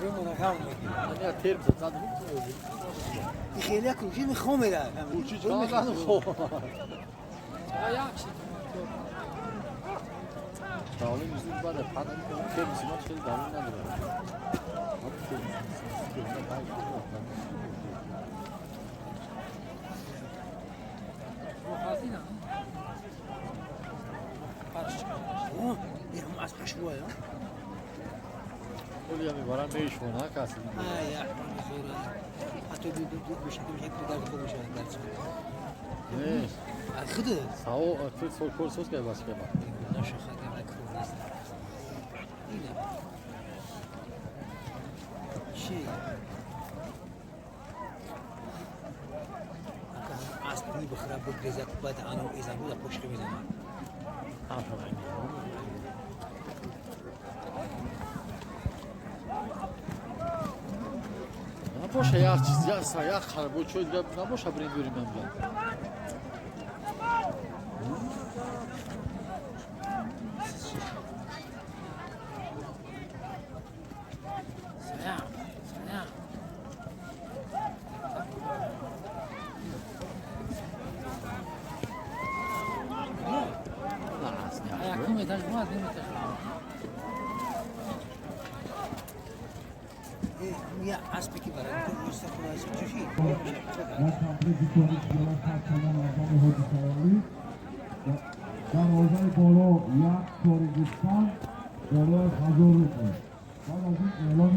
نه ترم زد خیلی کوچی میخوام میره کوچی چقدر خوب داولی میزید باید پدر میکنم که میزیمات خیلی داولی نداره بیرون از پشوه کلی هم میبارن میشون ها کسی یا حتی دو بشه که درد خوب بشه درد نه خدا ساو تو سول کورسوس که باشه که با نشه خدا نکرد نیست اینه چی اصلی بخره بگذار بعد آنو ایزان بود پشت میزنه باشه یک چیزی است یک خرابو چوی دیگه نباشه بریم بریم امروز یا اسبی که برای تو مستقبل چشی در حوزه بالا یک تاریخستان بالای 1000 روپیه بعد از این اعلام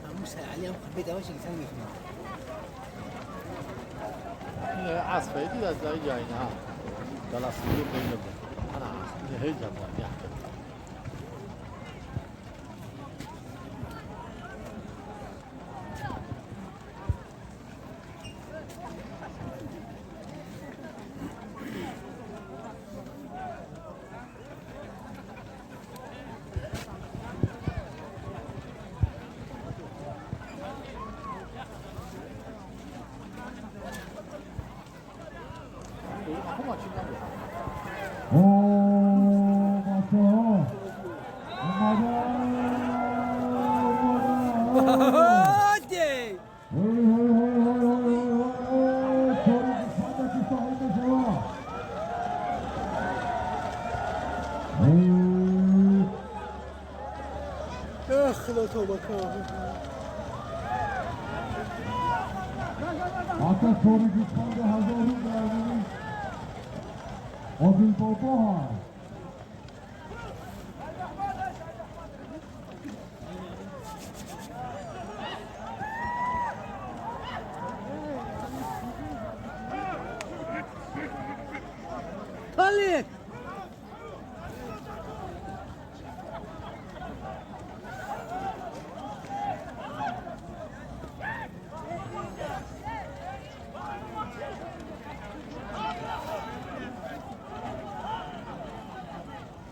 همون علی هم خب بدوش که سن میکنه این اسبی دید از جای جایی نه دلاستی رو بگیرم انا هیچ جمعی خدا توبه کنه آتا تاریخستان به 1000 روپیه عادل بابا هست طالب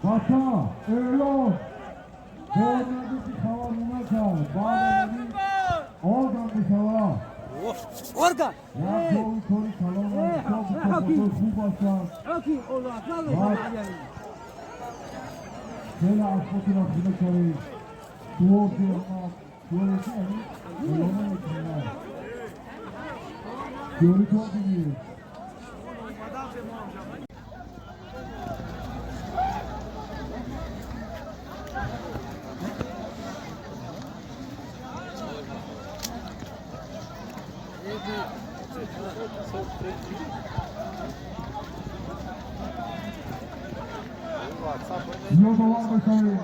Bata, eğlon, Bornadaki havanına kal, bağlanın, oradan bir hava. Orga! Ya doğru tori kalana, çok kapatır, su basar. Okey, orga, kalın. Şöyle asfotuna kılı tori, doğru diyorlar, görüntü evi, eğlona ekranlar. Görüntü gibi. Ziyodova Mesai,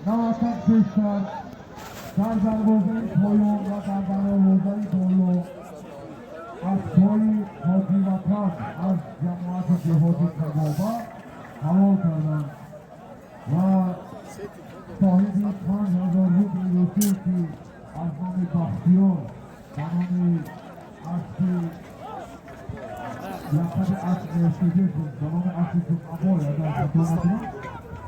Navatak Beşler, Sardar Bozay Toyo ve Sardar Bozay Toyo, Aksoy Hodi Vatak, az cemaati Cehodi Kagova, Havol Kardan ve sahibi Khan Hazarlı biliyorsun ki Azami Bahtiyar, Kanoni Aski, Yakadi Aski Eşkeceksin, Kanoni Aski Çok Amor ya da Satılmasına,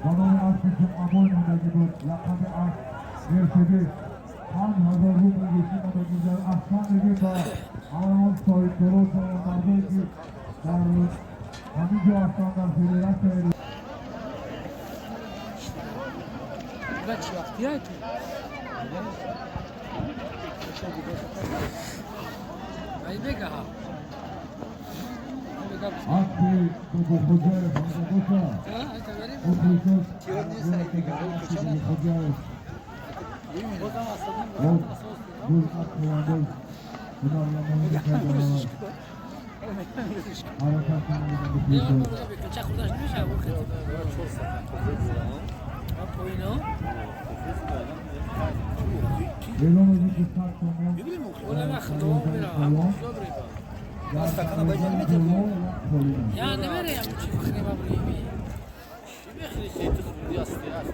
Kanoni Aski Çok Amor Nandagibur, Yakadi Aski Eşkecek, Khan Hazarlı biliyorsun o da güzel Aslan Ege'da, Ağlamaz Soy, Torol Soyanlardır ki, Hamici Aslanlar Federasyon بچه وقتی های تو ای بگه ها Akti Togo Hocaev Hamza Koca. Oturuşuz. Hocaev. Dur Akkoğan'dır. Bunlarla Mehmet Harekatlarını یا yapıyoruz. برو بکن چه خودش نمیشه Elonu dikkat sonra. ولا ناخذه يا نمر يا مشي فخري ما بريبي چی بخری؟ خیلی تو زودی هستی هست